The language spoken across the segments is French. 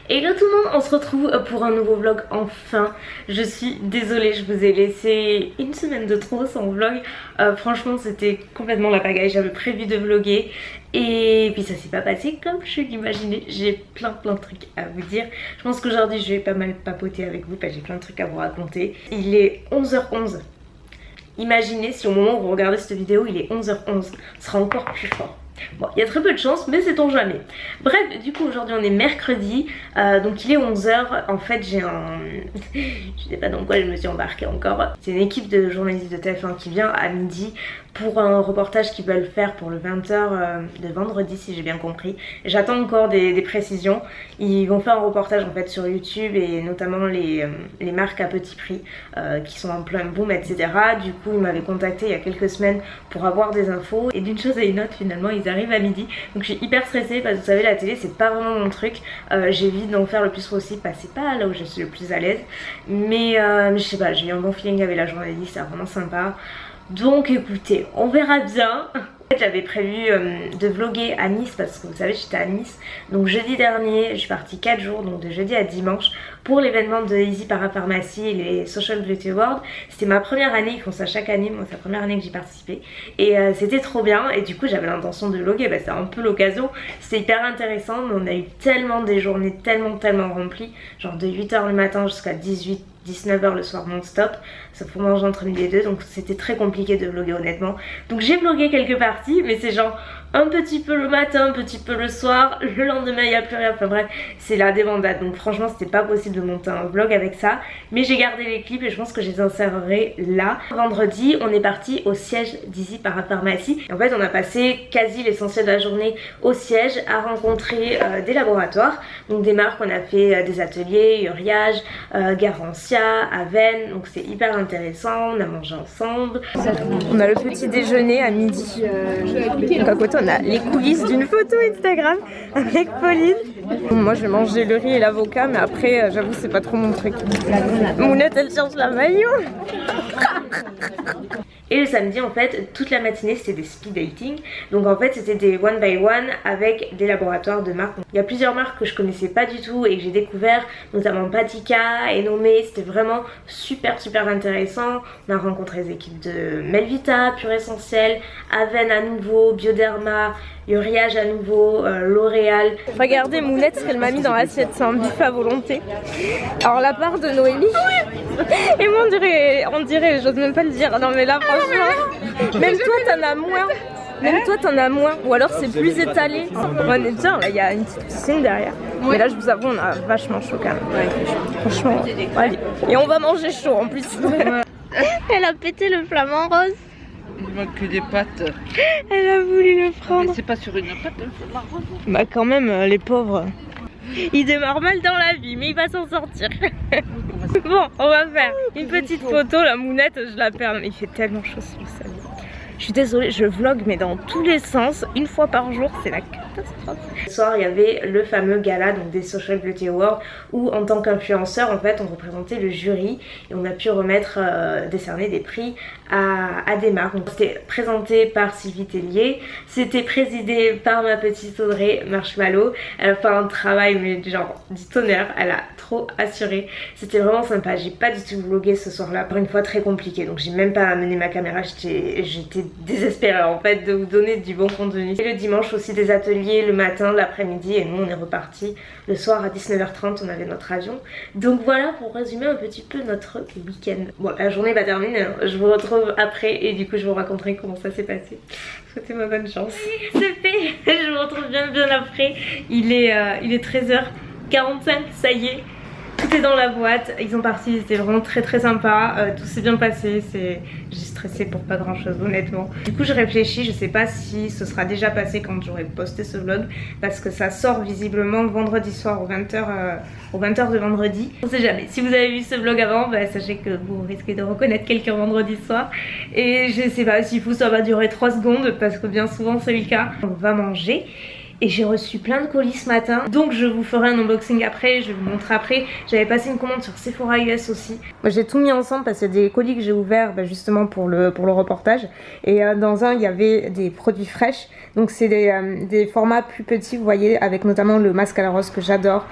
Hello tout le monde, on se retrouve pour un nouveau vlog enfin. Je suis désolée, je vous ai laissé une semaine de trop sans vlog. Franchement c'était complètement la pagaille, j'avais prévu de vlogger et puis ça s'est pas passé comme je l'imaginais. J'ai plein de trucs à vous dire. Je pense qu'aujourd'hui je vais pas mal papoter avec vous parce que j'ai plein de trucs à vous raconter. Il est 11h11. Imaginez si au moment où vous regardez cette vidéo il est 11h11, ce sera encore plus fort. Bon, il y a très peu de chance, mais sait-on jamais. Bref, du coup, aujourd'hui on est mercredi, donc il est 11h. En fait, j'ai un... je sais pas dans quoi je me suis embarquée encore. C'est une équipe de journalistes de TF1 qui vient à midi pour un reportage qu'ils veulent faire pour le 20h de vendredi, si j'ai bien compris. J'attends encore des précisions. Ils vont faire un reportage en fait sur YouTube et notamment les marques à petit prix qui sont en plein boom, etc. Du coup, ils m'avaient contacté il y a quelques semaines pour avoir des infos. Et d'une chose à une autre, finalement, ils arrivent à midi. Donc je suis hyper stressée parce que vous savez, la télé, c'est pas vraiment mon truc. J'évite d'en faire le plus possible parce que c'est pas là où je suis le plus à l'aise. Mais je sais pas, j'ai eu un bon feeling avec la journaliste, c'est vraiment sympa. Donc écoutez, on verra bien. En fait, j'avais prévu de vlogger à Nice parce que vous savez j'étais à Nice. Donc jeudi dernier, je suis partie 4 jours, donc de jeudi à dimanche pour l'événement de Easy Parapharmacie et les Social Beauty Awards. C'était ma première année, ils font ça chaque année, moi c'est la première année que j'y participé. Et c'était trop bien et du coup j'avais l'intention de vlogger, c'était un peu l'occasion. C'était hyper intéressant mais on a eu tellement des journées tellement remplies. Genre de 8h le matin jusqu'à 19h le soir non-stop, ça faut manger entre midi et deux, donc c'était très compliqué de vlogger honnêtement. Donc j'ai vlogué quelques parties, mais c'est genre un petit peu le matin, un petit peu le soir, le lendemain il n'y a plus rien, enfin bref, c'est la débandade. Donc franchement c'était pas possible de monter un vlog avec ça, mais j'ai gardé les clips et je pense que je les insérerai là. Vendredi on est parti au siège d'Easy Parapharmacie. En fait on a passé quasi l'essentiel de la journée au siège à rencontrer des laboratoires, donc des marques, on a fait des ateliers, Uriage, Garantia, Aven, donc c'est hyper intéressant, on a mangé ensemble. On a le petit déjeuner à midi. Donc à côté on a les coulisses d'une photo Instagram avec Pauline. Moi je vais manger le riz et l'avocat, mais après j'avoue c'est pas trop mon truc. Mounette elle cherche la maillot. Et le samedi en fait toute la matinée c'était des speed dating. Donc en fait c'était des one by one avec des laboratoires de marques. Il y a plusieurs marques que je connaissais pas du tout et que j'ai découvert, notamment Patika et Nomé. C'était vraiment super intéressant. On a rencontré les équipes de Melvita, Pure Essentiel, Aven à nouveau, Bioderma, Uriage à nouveau, L'Oréal. Regardez Mounette ce qu'elle m'a mis dans l'assiette, c'est un bif à volonté. Alors la part de Noémie. Et moi on dirait, j'ose même pas le dire. Non mais là franchement, même toi t'en as moins. Même toi t'en as moins, ou alors c'est plus étalé. On est bien, là il y a une petite piscine derrière. Mais là je vous avoue on a vachement chaud quand même. Franchement, allez. Et on va manger chaud en plus. Elle a pété le flamant rose. Il manque que des pâtes. Elle a voulu le prendre. C'est pas sur une pâte le flamant rose. Bah quand même les pauvres. Il démarre mal dans la vie mais il va s'en sortir. Bon on va faire une petite photo, la Mounette je la perds. Il fait tellement chaud sur le salon. Je suis désolée, je vlog mais dans tous les sens, une fois par jour, c'est la catastrophe. Ce soir, il y avait le fameux gala donc des Social Beauty Awards où en tant qu'influenceur, en fait, on représentait le jury et on a pu remettre, décerner des prix à des marques. Donc c'était présenté par Sylvie Tellier, c'était présidé par ma petite Audrey Marshmallow. Elle a fait un travail mais genre du tonnerre, elle a trop assuré. C'était vraiment sympa, j'ai pas du tout vlogué ce soir-là, pour une fois très compliqué, donc j'ai même pas amené ma caméra, j'étais désespérée en fait de vous donner du bon contenu. Et le dimanche aussi des ateliers le matin, l'après-midi et nous on est reparti le soir à 19h30, on avait notre avion. Donc voilà pour résumer un petit peu notre week-end. Bon la journée va terminer, hein. Je vous retrouve après et du coup je vous raconterai comment ça s'est passé. Souhaitez-moi bonne chance. C'est fait, je vous retrouve bien après. Il est 13h45, ça y est. Tout est dans la boîte, ils sont partis, c'était vraiment très sympa, tout s'est bien passé, j'ai stressé pour pas grand chose honnêtement. Du coup je réfléchis, je sais pas si ce sera déjà passé quand j'aurai posté ce vlog parce que ça sort visiblement vendredi soir aux 20h de vendredi. On sait jamais, si vous avez vu ce vlog avant, bah, sachez que vous risquez de reconnaître quelqu'un vendredi soir. Et je sais pas, s'il faut ça va durer 3 secondes parce que bien souvent c'est le cas. On va manger. et j'ai reçu plein de colis ce matin. Donc je vous ferai un unboxing après, je vais vous montrer après. J'avais passé une commande sur Sephora US aussi. Moi j'ai tout mis ensemble parce qu'il y a des colis que j'ai ouverts justement pour le reportage. Et dans un il y avait des produits fraîches. Donc c'est des formats plus petits, vous voyez, avec notamment le masque à la rose que j'adore.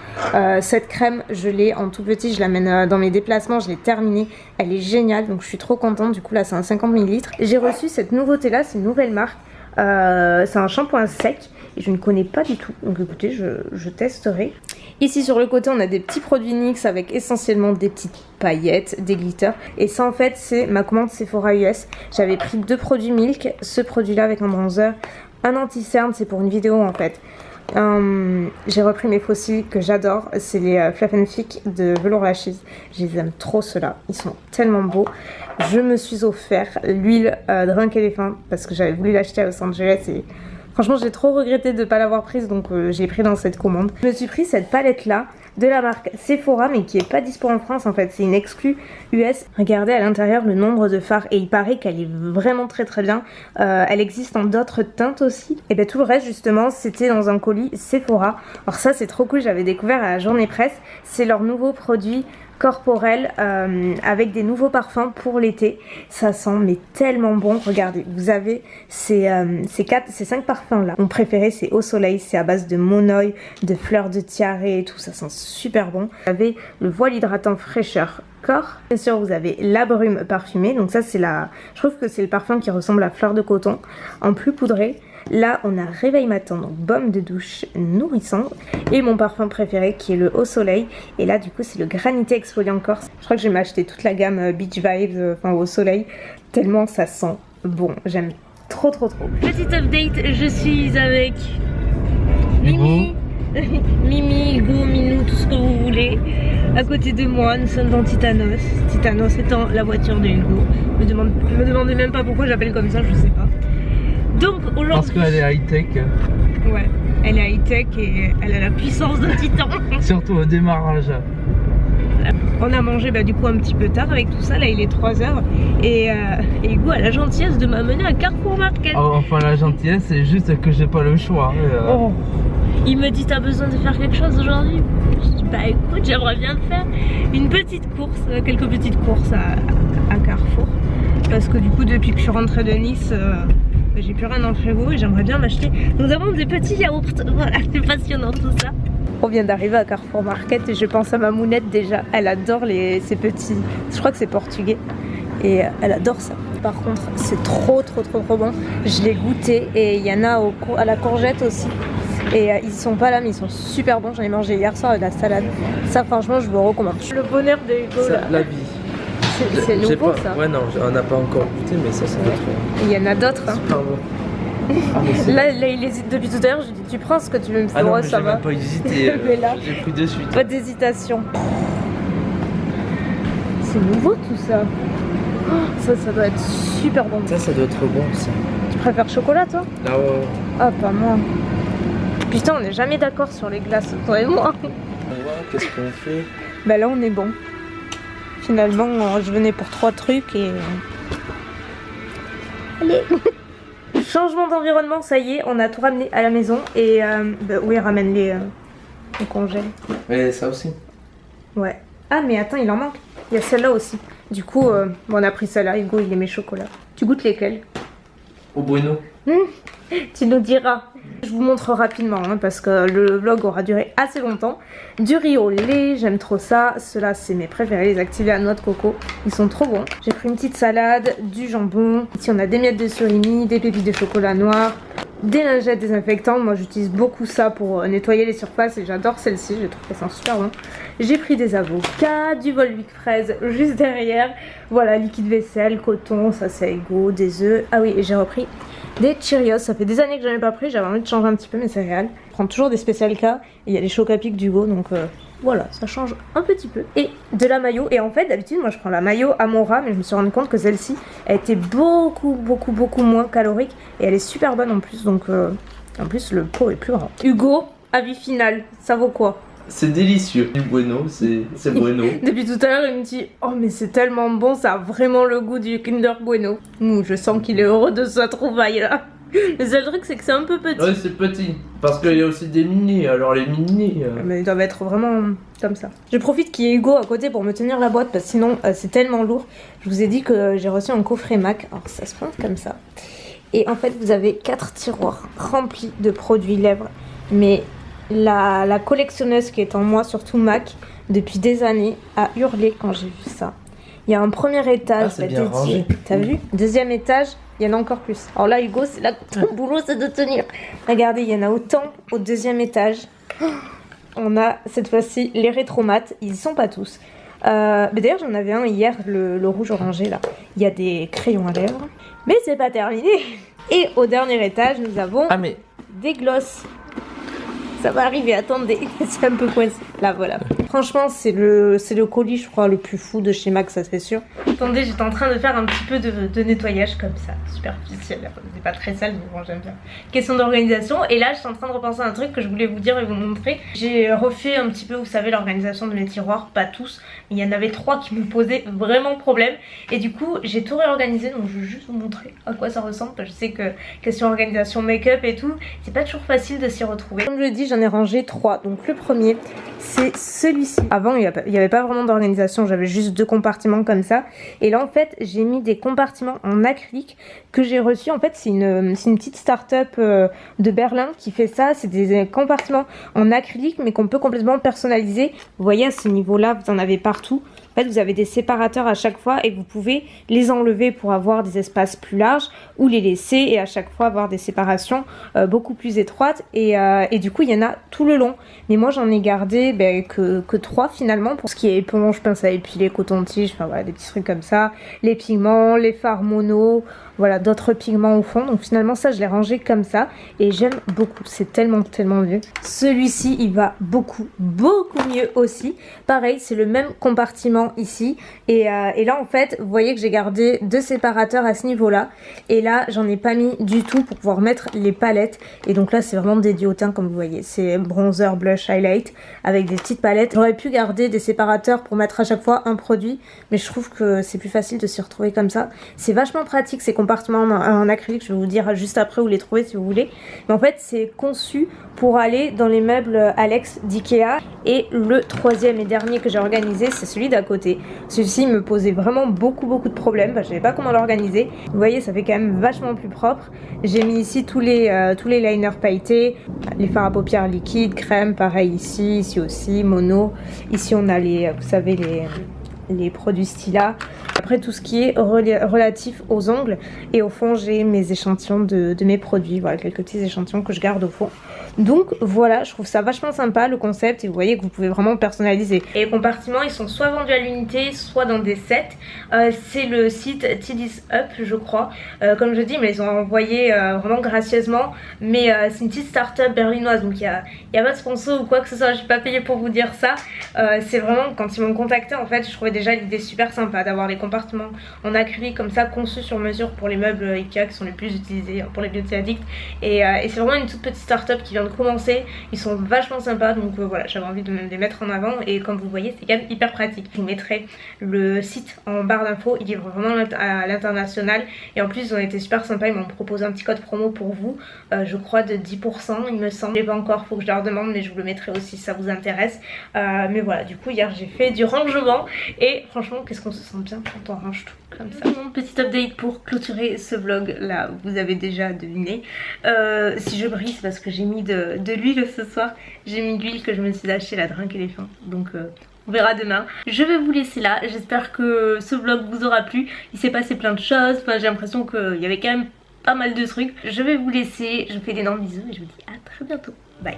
Cette crème je l'ai en tout petit, je l'amène dans mes déplacements, je l'ai terminée. Elle est géniale, donc je suis trop contente. Du coup là c'est un 50 ml. J'ai reçu cette nouveauté là, c'est une nouvelle marque. C'est un shampoing sec et je ne connais pas du tout, donc écoutez je testerai. Ici sur le côté on a des petits produits NYX avec essentiellement des petites paillettes, des glitters, et ça en fait c'est ma commande Sephora US. J'avais pris 2 produits Milk, ce produit là avec un bronzer, un anti-cerne, c'est pour une vidéo en fait. J'ai repris mes fossiles que j'adore, c'est les Fluff & Thick de Velour Lashes. Je les aime trop ceux-là, ils sont tellement beaux. Je me suis offert l'huile Drunk Elephant parce que j'avais voulu l'acheter à Los Angeles et franchement j'ai trop regretté de ne pas l'avoir prise, donc j'ai pris dans cette commande. Je me suis pris cette palette là de la marque Sephora mais qui est pas dispo en France en fait, c'est une exclue US. Regardez à l'intérieur le nombre de fards et il paraît qu'elle est vraiment très bien. Elle existe en d'autres teintes aussi. Et bien tout le reste justement c'était dans un colis Sephora. Alors ça c'est trop cool, j'avais découvert à la journée presse, c'est leur nouveau produit corporel avec des nouveaux parfums pour l'été. Ça sent mais tellement bon. Regardez, vous avez ces 5 parfums là. Mon préféré c'est Au Soleil, c'est à base de monoï, de fleurs de tiare et tout, ça sent super bon. Vous avez le voile hydratant fraîcheur corps. Bien sûr vous avez la brume parfumée, donc ça c'est je trouve que c'est le parfum qui ressemble à fleur de coton en plus poudré. Là on a Réveil Matin, donc baume de douche nourrissant, et mon parfum préféré qui est le Au Soleil, et là du coup c'est le Granité Exfoliant Corse. Je crois que je vais m'acheter toute la gamme Beach Vibes, enfin Au Soleil, tellement ça sent bon, j'aime trop. Petite update, je suis avec Mimi, Mimi, Hugo, Minou, tout ce que vous voulez. À côté de moi, nous sommes dans Titanos. Titanos étant la voiture de Hugo. Me demandez même pas pourquoi j'appelle comme ça, je sais pas. Donc aujourd'hui... Parce qu'elle est high-tech. Ouais, elle est high-tech et elle a la puissance d'un titan. Surtout au démarrage. On a mangé du coup un petit peu tard avec tout ça, là il est 3h. Et Hugo a la gentillesse de m'amener à Carrefour Market. Oh, enfin la gentillesse, c'est juste que j'ai pas le choix. Oh. Il me dit t'as besoin de faire quelque chose aujourd'hui? Je dis bah écoute j'aimerais bien faire une petite course, quelques petites courses à Carrefour. Parce que du coup depuis que je suis rentrée de Nice... j'ai plus rien dans le frigo et j'aimerais bien m'acheter. Nous avons des petits yaourts, voilà, c'est passionnant tout ça. On vient d'arriver à Carrefour Market et je pense à ma mounette déjà. Elle adore ces petits, je crois que c'est portugais, et elle adore ça. Par contre c'est trop bon. Je l'ai goûté et il y en a à la courgette aussi. Et ils sont pas là mais ils sont super bons. J'en ai mangé hier soir de la salade. Ça franchement je vous recommande. Le bonheur de Hugo là. La vie. C'est nouveau pas, ça. Ouais non, on n'a pas encore goûté mais ça doit être... Il y en a d'autres hein. Pardon. Là il hésite depuis tout à l'heure, je lui dis tu prends ce que tu veux me faire, non, ça va. Même pas hésité, Mais là, j'ai pris de suite. Pas d'hésitation. C'est nouveau tout ça. Oh, ça doit être super bon. Ça doit être bon ça. Tu préfères chocolat toi? Ah ouais. Ah pas moi. Putain on n'est jamais d'accord sur les glaces, toi et moi. On voit qu'est-ce qu'on fait. Bah là on est bon. Finalement je venais pour 3 trucs et... Allez. Changement d'environnement, ça y est, on a tout ramené à la maison et oui ramène-les au congèle. Mais ça aussi. Ouais. Ah mais attends il en manque. Il y a celle-là aussi. Du coup on a pris celle-là, Hugo il aimait chocolat. Tu goûtes lesquels? Au Bruno. Tu nous diras. Je vous montre rapidement hein, parce que le vlog aura duré assez longtemps. Du riz au lait, j'aime trop ça. Ceux-là c'est mes préférés, les activés à noix de coco. Ils sont trop bons. J'ai pris une petite salade, du jambon. Ici on a des miettes de surimi, des pépites de chocolat noir, des lingettes désinfectantes. Moi j'utilise beaucoup ça pour nettoyer les surfaces et j'adore celle-ci, je trouve qu'elle sent super bon. J'ai pris des avocats, du Volvic fraise juste derrière. Voilà, liquide vaisselle, coton, ça c'est égaux, des œufs. Ah oui, et j'ai repris des Cheerios, ça fait des années que j'en ai pas pris, j'avais envie de changer un petit peu mais c'est réel. Je prends toujours des spécial cas et il y a les chocs à pic d'Hugo donc voilà, ça change un petit peu. Et de la mayo, et en fait d'habitude moi je prends la mayo Amora mais je me suis rendu compte que celle-ci elle était beaucoup moins calorique et elle est super bonne en plus donc en plus le pot est plus grand. Hugo, avis final, ça vaut quoi? C'est délicieux. Du Bueno, c'est Bueno. Depuis tout à l'heure, il me dit oh mais c'est tellement bon, ça a vraiment le goût du Kinder Bueno. Je sens qu'il est heureux de sa trouvaille là. Le seul truc c'est que c'est un peu petit. Ouais, c'est petit. Parce qu'il y a aussi des mini. Alors les mini. Mais ils doivent être vraiment comme ça. Je profite qu'il y ait Hugo à côté pour me tenir la boîte parce que sinon c'est tellement lourd. Je vous ai dit que j'ai reçu un coffret MAC. Alors ça se prend comme ça. Et en fait vous avez 4 tiroirs remplis de produits lèvres. Mais la collectionneuse qui est en moi, surtout MAC, depuis des années, a hurlé quand j'ai vu ça. Il y a un premier étage c'est bien rangé. T'as vu? Deuxième étage, il y en a encore plus. Alors là, Hugo, c'est là que ton boulot, c'est de tenir. Regardez, il y en a autant au deuxième étage. On a cette fois-ci les rétromates. Ils y sont pas tous. Mais d'ailleurs, j'en avais un hier, le rouge orangé là. Il y a des crayons à lèvres. Mais c'est pas terminé. Et au dernier étage, nous avons des glosses. Ça va arriver, attendez, c'est un peu coincé. Là, voilà. Franchement, c'est le colis, je crois, le plus fou de chez MAC, ça c'est sûr. Attendez, j'étais en train de faire un petit peu de nettoyage comme ça, superficiel. C'est pas très sale, mais bon, j'aime bien. Question d'organisation. Et là, je suis en train de repenser à un truc que je voulais vous dire et vous montrer. J'ai refait un petit peu, vous savez, l'organisation de mes tiroirs. Pas tous, mais il y en avait 3 qui me posaient vraiment problème. Et du coup, j'ai tout réorganisé, donc je vais juste vous montrer à quoi ça ressemble. Je sais que question organisation make-up et tout, c'est pas toujours facile de s'y retrouver. Comme je l'ai dit, j'en ai rangé 3. Donc le premier, c'est celui-ci. Avant, il n'y avait pas vraiment d'organisation, j'avais juste 2 compartiments comme ça. Et là, en fait, j'ai mis des compartiments en acrylique que j'ai reçus. En fait, c'est une petite start-up de Berlin qui fait ça. C'est des compartiments en acrylique, mais qu'on peut complètement personnaliser. Vous voyez, à ce niveau-là, vous en avez partout. En fait, vous avez des séparateurs à chaque fois et vous pouvez les enlever pour avoir des espaces plus larges ou les laisser et à chaque fois avoir des séparations beaucoup plus étroites. Et du coup, il y en a tout le long. Mais moi, j'en ai gardé que 3 finalement. Pour ce qui est éponge, pince à épiler, coton-tige, enfin voilà, des petits trucs comme ça. Les pigments, les fards mono, voilà, d'autres pigments au fond. Donc finalement, ça, je l'ai rangé comme ça. Et j'aime beaucoup. C'est tellement mieux. Celui-ci, il va beaucoup mieux aussi. Pareil, c'est le même compartiment ici. Et là, en fait, vous voyez que j'ai gardé 2 séparateurs à ce niveau-là. Et là, j'en ai pas mis du tout pour pouvoir mettre les palettes. Et donc là, c'est vraiment dédié au teint, comme vous voyez. C'est bronzer, blush, highlight avec des petites palettes. J'aurais pu garder des séparateurs pour mettre à chaque fois un produit. Mais je trouve que c'est plus facile de s'y retrouver comme ça. C'est vachement pratique ces compartiments en acrylique. Je vais vous dire juste après où les trouver si vous voulez. Mais en fait, c'est conçu pour aller dans les meubles Alex d'Ikea. Et le troisième et dernier que j'ai organisé, c'est celui d'à côté. Celui-ci me posait vraiment beaucoup de problèmes. Je savais pas comment l'organiser. Vous voyez, ça fait quand même vachement plus propre. J'ai mis ici tous les liners pailletés, les fards à paupières liquides, crème, pareil ici aussi, mono. Ici on a vous savez, les produits Stila. Après tout ce qui est relatif aux ongles. Et au fond j'ai mes échantillons de mes produits. Voilà, quelques petits échantillons que je garde au fond. Donc voilà, je trouve ça vachement sympa le concept. Et vous voyez que vous pouvez vraiment personnaliser. Et les compartiments, ils sont soit vendus à l'unité, soit dans des sets. C'est le site Tidis Up, je crois. Comme je dis, mais ils ont envoyé vraiment gracieusement. Mais c'est une petite start-up berlinoise. Donc il y a pas de sponsor ou quoi que ce soit. Je suis pas payée pour vous dire ça. C'est vraiment, quand ils m'ont contacté, en fait, je trouvais déjà l'idée super sympa d'avoir les compartiments en acrylique comme ça, conçus sur mesure pour les meubles Ikea qui sont les plus utilisés pour les beauty addicts. Et c'est vraiment une toute petite start-up qui vient de commencer. Ils sont vachement sympas, donc voilà, j'avais envie de les mettre en avant. Et comme vous voyez, c'est quand même hyper pratique. Je vous mettrai le site en barre d'infos. Ils livrent vraiment à l'international. Et en plus, ils ont été super sympas. Ils m'ont proposé un petit code promo pour vous, je crois de 10%, il me semble. Je l'ai pas encore, faut que je leur demande, mais je vous le mettrai aussi si ça vous intéresse. Mais voilà, du coup, hier j'ai fait du rangement. Et franchement, qu'est-ce qu'on se sent bien quand on range tout comme ça. Mon petit update pour clôturer ce vlog là, vous avez déjà deviné. Si je brille, c'est parce que j'ai mis de l'huile ce soir. J'ai mis de l'huile que je me suis achetée la Drink Elephant. Donc on verra demain. Je vais vous laisser là. J'espère que ce vlog vous aura plu. Il s'est passé plein de choses. Enfin, j'ai l'impression qu'il y avait quand même pas mal de trucs. Je vais vous laisser. Je vous fais d'énormes bisous et je vous dis à très bientôt. Bye.